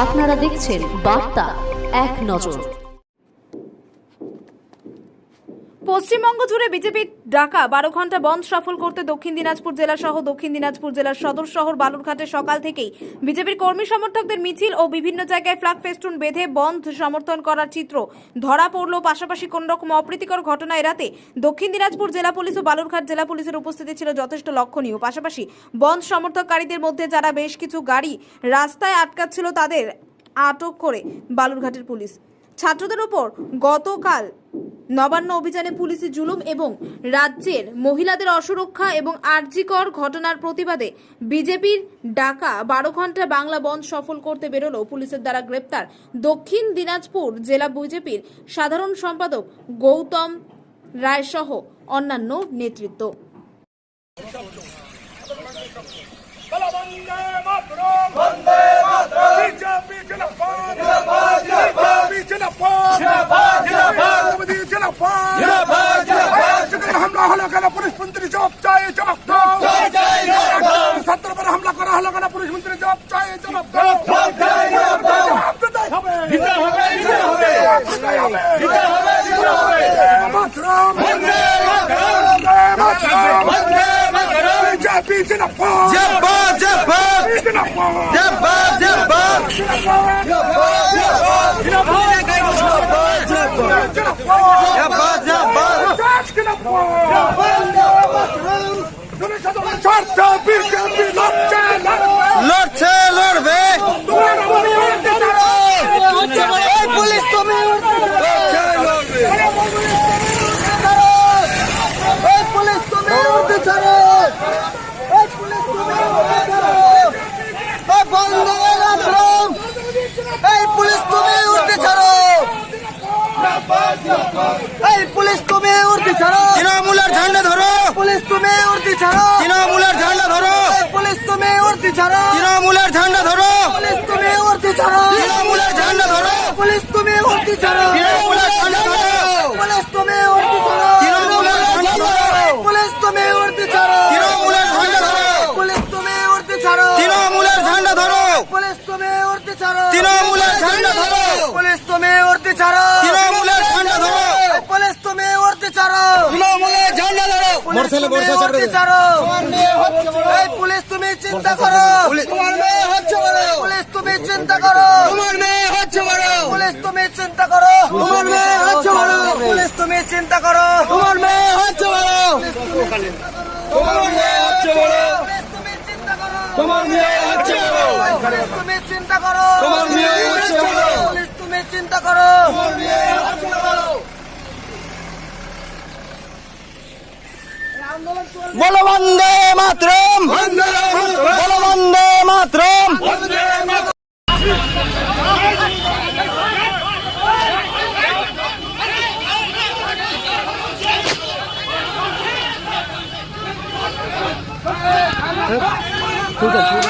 আপনারা দেখছেন বার্তা এক নজর। পশ্চিমবঙ্গ জুড়ে বিজেপির ডাকা 12 ঘন্টা বন্ধ সফল করতে দক্ষিণ দিনাজপুর জেলা সহ দক্ষিণ দিনাজপুর জেলার সদর শহর বালুরঘাটে সকাল থেকেই বিজেপির কর্মী সমর্থকদের মিছিল ও বিভিন্ন জায়গায় ফ্ল্যাগ ফেস্টুন বেঁধে বন্ধ সমর্থন করার চিত্র ধরা পড়ল। পাশাপাশি কোন রকম অপ্রীতিকর ঘটনা এড়াতে দক্ষিণ দিনাজপুর জেলা পুলিশ ও বালুরঘাট জেলা পুলিশের উপস্থিতি ছিল যথেষ্ট লক্ষণীয়। পাশাপাশি বন্ধ সমর্থককারীদের মধ্যে যারা বেশ কিছু গাড়ি রাস্তায় আটকাচ্ছিল তাদের আটক করে বালুরঘাটের পুলিশ। ছাত্রদের উপর গতকাল নবান্ন অভিযানে পুলিশি জুলুম এবং রাজ্যের মহিলাদের অসুরক্ষা এবং আর্জিকর ঘটনার প্রতিবাদে বিজেপির ডাকা 12 ঘন্টা বাংলা বন্ধ সফল করতে বেরোলো পুলিশের দ্বারা গ্রেপ্তার দক্ষিণ দিনাজপুর জেলা বিজেপির সাধারণ সম্পাদক গৌতম রায় সহ অন্যান্য নেতৃত্ব। हमला हलो करा पुलिस मंत्री जवाब चाहिए जवाब दो। सत्र पर हमला करा हलो करा पुलिस मंत्री जवाब चाहिए जवाब दो। লড়ছে লড়বে পুলিশ তুমি পুলিশ তুমি উঠতে ছাড়ো পুলিশ তুমি বন্ধ এই পুলিশ তুমি উঠতে ছাড়ো এই পুলিশ তুমি উঠতে ছাড়ো তৃণমূলের ঝান্ডা ধরো পুলিশ তুমি উঠতে ছাড়ো তৃণমূলের ঝান্ডা ধরো পুলিশ তুমি উঠতে ছাড়ো তৃণমূলের ঝান্ডা ধরো পুলিশ তুমি উঠতে ছাড়ো তৃণমূলের ঝান্ডা ধরো পুলিশ তুমি উঠতে ছাড়ো তৃণমূলের ঝান্ডা ধরো পুলিশ তুমি উঠতে ছাড়ো তৃণমূলের ঝান্ডা ধরো পুলিশ তুমি উঠতে ছাড়ো তৃণমূলের ঝান্ডা ধরো পুলিশ তুমি উঠতে ছাড়ো তৃণমূলের ঝান্ডা ধরো পুলিশ তুমি উঠতে ছাড়ো তৃণমূলের ঝান্ডা ধরো পুলিশ তুমি উঠতে ছাড়ো তৃণমূলের ঝান্ডা ধরো পুলিশ তুমি উঠতে ছাড়ো তৃণমূলের ঝান্ডা ধরো উঠতে ছাড়ো এই পুলিশ তুমি চিন্তা করো তোমার মেয়ে হচ্ছে বড় পুলিশ তুমি চিন্তা করো তোমার মেয়ে হচ্ছে বড় পুলিশ তুমি চিন্তা করো তোমার মেয়ে হচ্ছে বড় পুলিশ তুমি চিন্তা করো তোমার মেয়ে হচ্ছে বড় তোমার মেয়ে হচ্ছে বড় তোমার মেয়ে হচ্ছে বড় তুমি চিন্তা করো তোমার মেয়ে হচ্ছে বড় পুলিশ তুমি চিন্তা করো তোমার মেয়ে হচ্ছে বড়। বলো বন্দে মাতরম বলো বন্দে মাতরম ঠিক আছে।